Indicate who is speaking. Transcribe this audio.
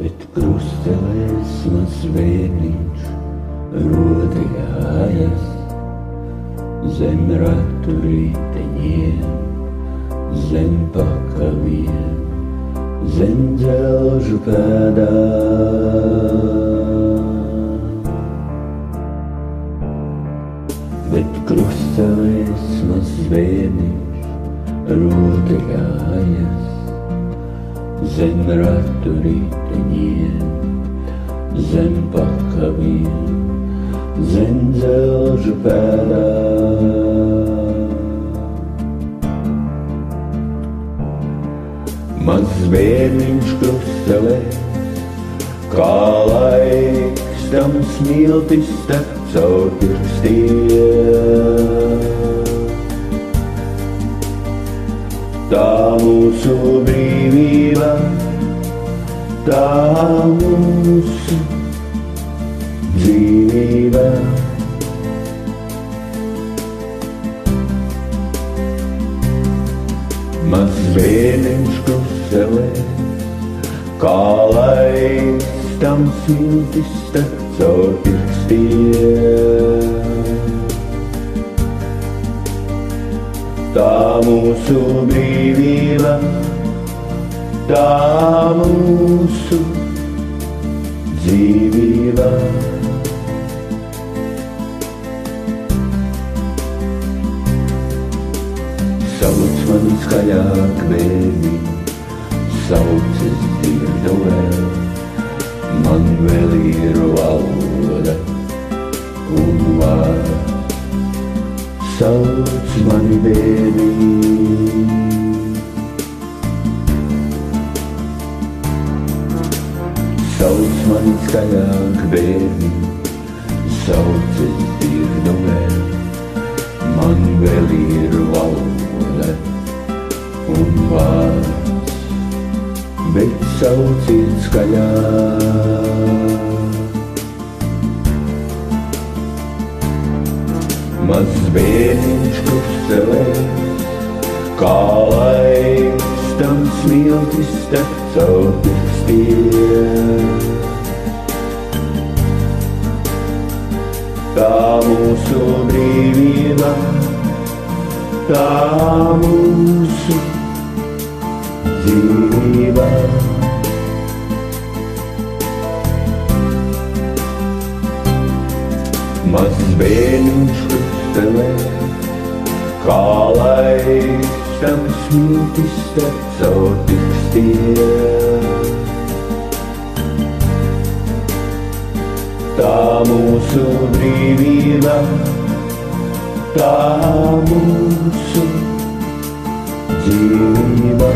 Speaker 1: bet krustelēs maz bērniņš rotaļājas zem ratu riteņiem, zem pakaviem, zem dzelžu pēdām. Bet krustelēs maz bērniņš rotaļājas zem ratu riteņiem, zem pakaviem, zem dzelžu pēdām. Mazs bērniņš krustelē, kā laiks tam smiltis tek caur pirkstiem. Tā mūsu brīvība, tā mūsu dzīvība. Mazs bērniņš krustelē, kā laiks tam smiltis tek caur pirkstiem. Tā mūsu brīvība, tā mūsu dzīvība. Sauc mani skaļāk, bērni, sauc es dzirdu vēl, man vēl ir valoda un vārds. Sauc mani, bērni, sauc mani skaļāk, bērni, sauc es dzirdu vēl, man vēl ir valoda un vārds, bet sauciet skaļāk. Mazs bērniņš krustelē, kā laiks tam smiltis tek caur pirkstiem. Tā mūsu brīvība, tā mūsu dzīvība. Mazs bērniņš krustelē, kā laiks tam smiltis tek caur pirkstiem. Tā mūsu brīvība, tā mūsu dzīvība.